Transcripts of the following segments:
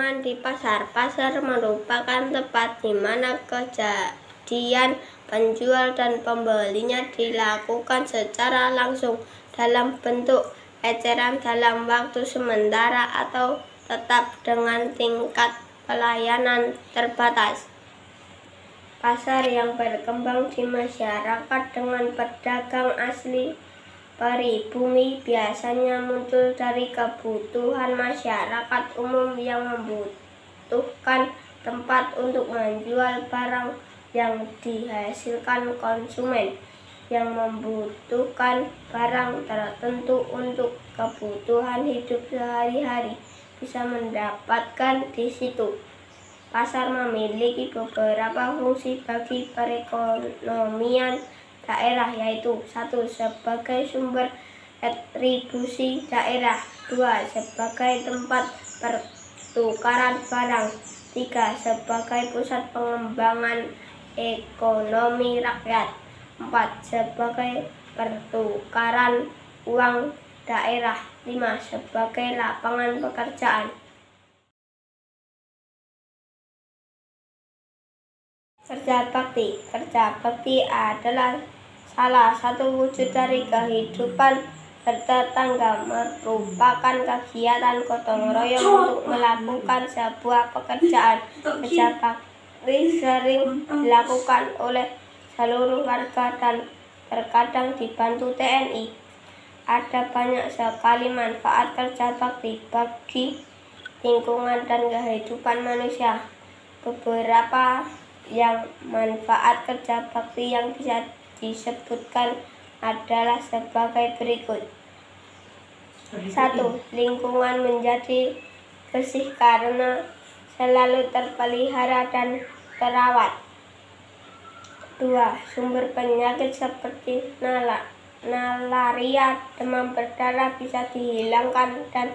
pemandangan di pasar. Pasar merupakan tempat di mana kejadian penjual dan pembelinya dilakukan secara langsung dalam bentuk eceran dalam waktu sementara atau tetap dengan tingkat pelayanan terbatas. Pasar yang berkembang di masyarakat dengan pedagang asli pribumi biasanya muncul dari kebutuhan masyarakat umum yang membutuhkan tempat untuk menjual barang yang dihasilkan konsumen yang membutuhkan barang tertentu untuk kebutuhan hidup sehari-hari bisa mendapatkan di situ. Pasar memiliki beberapa fungsi bagi perekonomian daerah, yaitu 1. Sebagai sumber retribusi daerah, 2. Sebagai tempat pertukaran barang, 3. Sebagai pusat pengembangan ekonomi rakyat, 4. Sebagai pertukaran uang daerah, 5. Sebagai lapangan pekerjaan. Kerja bakti adalah salah satu wujud dari kehidupan bertetangga, merupakan kegiatan gotong royong untuk melakukan sebuah pekerjaan. Kerja bakti sering dilakukan oleh seluruh warga dan terkadang dibantu TNI. Ada banyak sekali manfaat kerja bakti bagi lingkungan dan kehidupan manusia. Beberapa yang manfaat kerja bakti yang bisa disebutkan adalah sebagai berikut. 1. Lingkungan menjadi bersih karena selalu terpelihara dan terawat. 2. Sumber penyakit seperti malaria, demam berdarah bisa dihilangkan dan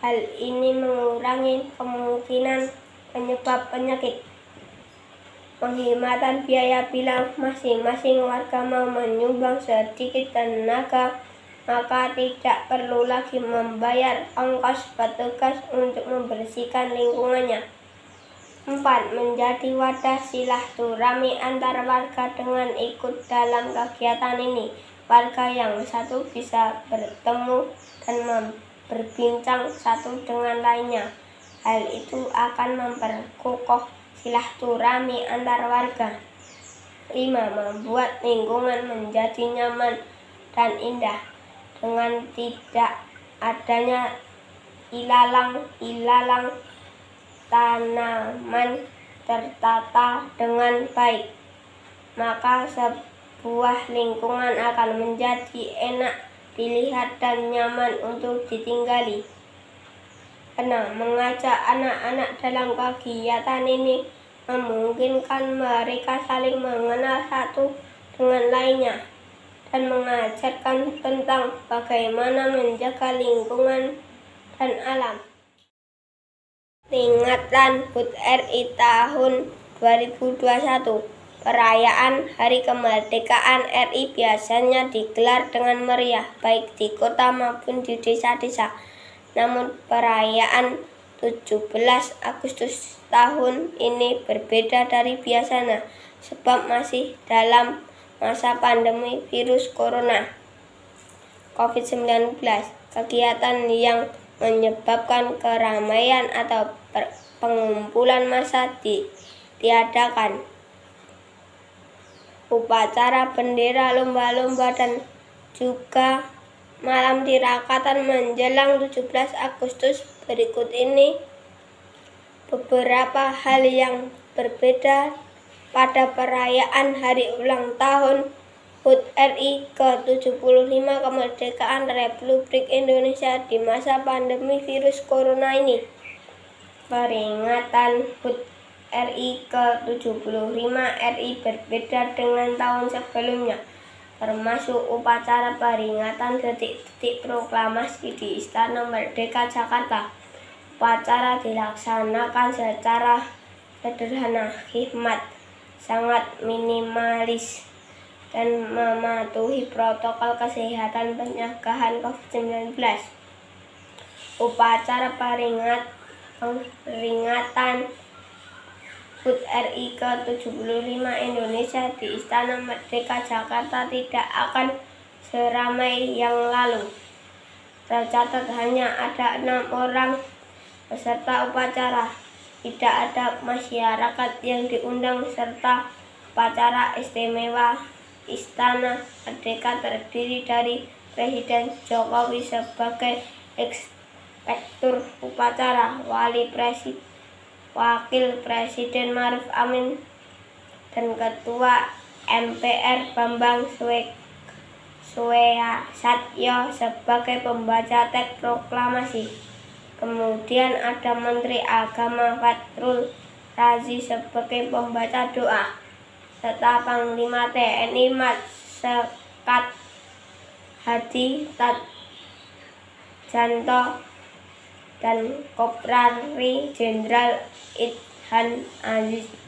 hal ini mengurangi kemungkinan penyebab penyakit. Penghematan biaya bila masing-masing warga mau menyumbang sedikit tenaga, maka tidak perlu lagi membayar ongkos petugas untuk membersihkan lingkungannya. 4. Menjadi wadah silaturahmi antar warga dengan ikut dalam kegiatan ini. Warga yang satu bisa bertemu dan berbincang satu dengan lainnya. Hal itu akan memperkokoh silaturahmi antar warga. 5. Membuat lingkungan menjadi nyaman dan indah dengan tidak adanya ilalang tanaman tertata dengan baik, maka sebuah lingkungan akan menjadi enak dilihat dan nyaman untuk ditinggali. 6. Mengajak anak-anak dalam kegiatan ini memungkinkan mereka saling mengenal satu dengan lainnya dan mengajarkan tentang bagaimana menjaga lingkungan dan alam. Peringatan HUT RI tahun 2021. Perayaan Hari Kemerdekaan RI biasanya digelar dengan meriah baik di kota maupun di desa-desa. Namun perayaan 17 Agustus tahun ini berbeda dari biasanya sebab masih dalam masa pandemi virus corona COVID-19. Kegiatan yang menyebabkan keramaian atau pengumpulan massa diadakan. Upacara bendera, lomba-lomba, dan juga malam tirakatan menjelang 17 Agustus. Berikut ini beberapa hal yang berbeda pada perayaan hari ulang tahun HUT RI ke-75 Kemerdekaan Republik Indonesia di masa pandemi virus corona ini. Peringatan HUT RI ke-75 RI berbeda dengan tahun sebelumnya, termasuk upacara peringatan detik-detik proklamasi di Istana Merdeka Jakarta. Upacara dilaksanakan secara sederhana, hikmat, sangat minimalis, dan mematuhi protokol kesehatan pencegahan COVID-19. Upacara peringatan peringatan HUT RI ke-75 Indonesia di Istana Merdeka Jakarta tidak akan seramai yang lalu. Tercatat hanya ada 6 orang peserta upacara. Tidak ada masyarakat yang diundang serta upacara istimewa Istana Merdeka terdiri dari Presiden Jokowi sebagai inspektur upacara, Wakil Presiden Maruf Amin, dan Ketua MPR Bambang Suwesatyo sebagai pembaca teks proklamasi. Kemudian ada Menteri Agama Fahrul Razi sebagai pembaca doa, serta Panglima TNI Marsikal Hadi Tadjanto dan Kopral Jenderal Idhan Aziz.